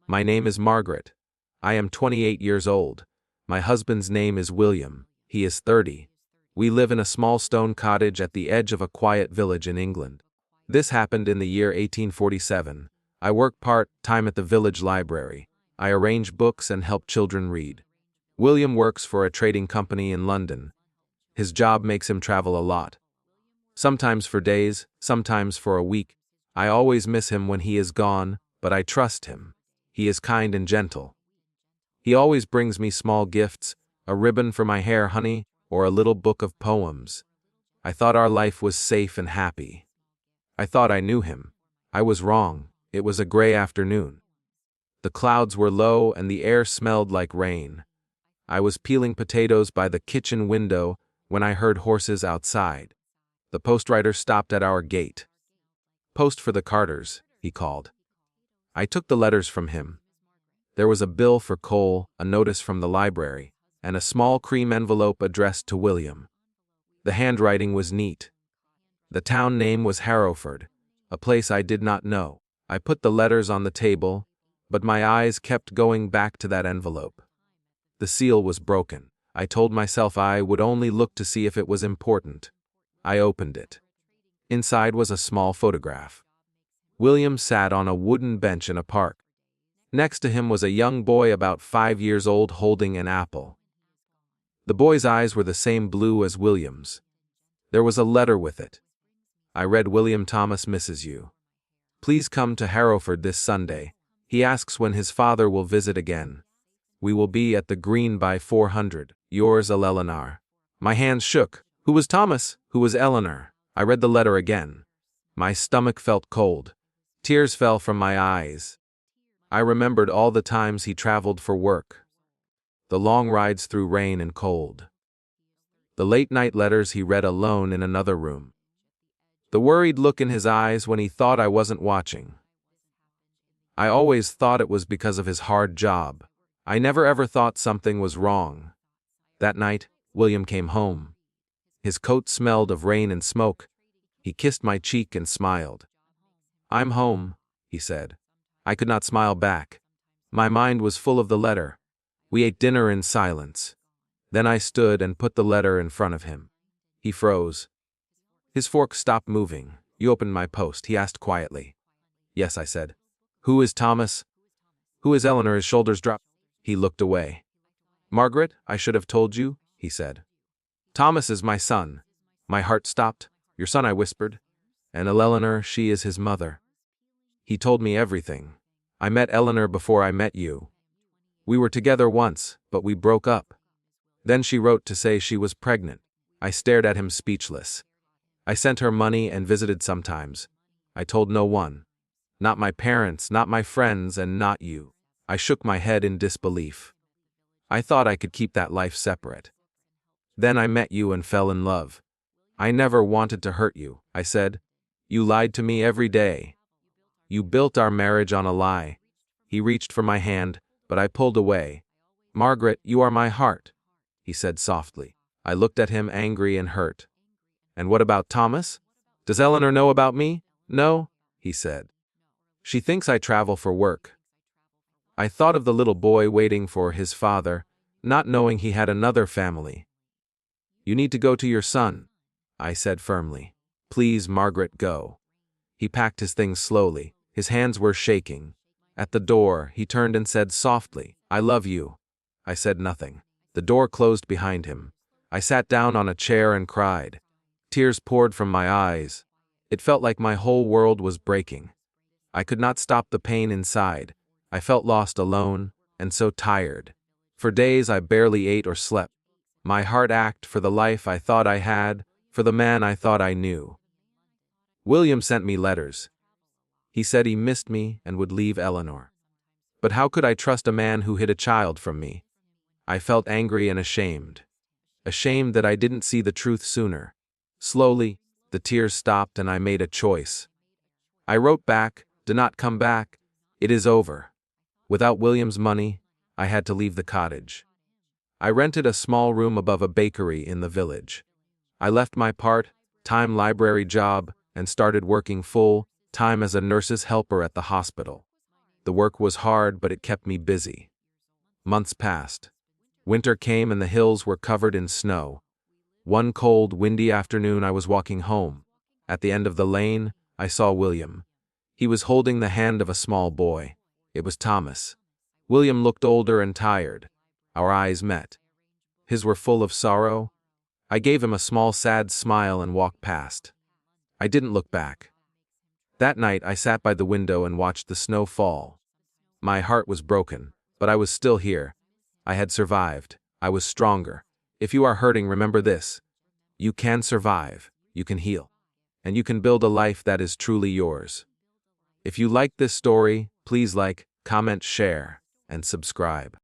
My name is Margaret. I am 28 years old. My husband's name is William. He is 30. We live in a small stone cottage at the edge of a quiet village in England. This happened in the year 1847. I work part-time at the village library. I arrange books and help children read. William works for a trading company in London. His job makes him travel a lot. Sometimes for days, sometimes for a week. I always miss him when he is gone, but I trust him. He is kind and gentle. He always brings me small gifts, a ribbon for my hair, honey, or a little book of poems. I thought our life was safe and happy. I thought I knew him. I was wrong. It was a gray afternoon. The clouds were low and the air smelled like rain. I was peeling potatoes by the kitchen window when I heard horses outside. The postwriter stopped at our gate. "Post for the Carters," he called. I took the letters from him. There was a bill for coal, a notice from the library, and a small cream envelope addressed to William. The handwriting was neat. The town name was Harrowford, a place I did not know. I put the letters on the table, but my eyes kept going back to that envelope. The seal was broken. I told myself I would only look to see if it was important. I opened it. Inside was a small photograph. William sat on a wooden bench in a park. Next to him was a young boy about 5 years old holding an apple. The boy's eyes were the same blue as William's. There was a letter with it. I read, "William Thomas misses you. Please come to Harrowford this Sunday. He asks when his father will visit again. We will be at the Green by 400. Yours, Eleanor." My hands shook. Who was Thomas? Who was Eleanor? I read the letter again. My stomach felt cold. Tears fell from my eyes. I remembered all the times he traveled for work. The long rides through rain and cold. The late-night letters he read alone in another room. The worried look in his eyes when he thought I wasn't watching. I always thought it was because of his hard job. I never ever thought something was wrong. That night, William came home. His coat smelled of rain and smoke. He kissed my cheek and smiled. "I'm home," he said. I could not smile back. My mind was full of the letter. We ate dinner in silence. Then I stood and put the letter in front of him. He froze. His fork stopped moving. "You opened my post?" he asked quietly. "Yes," I said. "Who is Thomas? Who is Eleanor?" His shoulders dropped. He looked away. "Margaret, I should have told you," he said. "Thomas is my son." My heart stopped. "Your son," I whispered. "And Eleanor, she is his mother." He told me everything. "I met Eleanor before I met you. We were together once, but we broke up. Then she wrote to say she was pregnant." I stared at him speechless. "I sent her money and visited sometimes. I told no one. Not my parents, not my friends, and not you." I shook my head in disbelief. I thought I could keep that life separate. "Then I met you and fell in love. I never wanted to hurt you," I said. "You lied to me every day. You built our marriage on a lie." He reached for my hand, but I pulled away. "Margaret, you are my heart," he said softly. I looked at him, angry and hurt. "And what about Thomas? Does Eleanor know about me?" "No," he said. "She thinks I travel for work." I thought of the little boy waiting for his father, not knowing he had another family. "You need to go to your son," I said firmly. "Please, Margaret, go." He packed his things slowly. His hands were shaking. At the door, he turned and said softly, "I love you." I said nothing. The door closed behind him. I sat down on a chair and cried. Tears poured from my eyes. It felt like my whole world was breaking. I could not stop the pain inside. I felt lost, alone, and so tired. For days I barely ate or slept. My heart ached for the life I thought I had, for the man I thought I knew. William sent me letters. He said he missed me and would leave Eleanor. But how could I trust a man who hid a child from me? I felt angry and ashamed. Ashamed that I didn't see the truth sooner. Slowly, the tears stopped and I made a choice. I wrote back, "Do not come back. It is over." Without William's money, I had to leave the cottage. I rented a small room above a bakery in the village. I left my part-time library job and started working full-time as a nurse's helper at the hospital. The work was hard, but it kept me busy. Months passed. Winter came and the hills were covered in snow. One cold, windy afternoon I was walking home. At the end of the lane, I saw William. He was holding the hand of a small boy. It was Thomas. William looked older and tired. Our eyes met. His were full of sorrow. I gave him a small sad smile and walked past. I didn't look back. That night I sat by the window and watched the snow fall. My heart was broken, but I was still here. I had survived. I was stronger. If you are hurting, remember this. You can survive, you can heal, and you can build a life that is truly yours. If you like this story, please like, comment, share, and subscribe.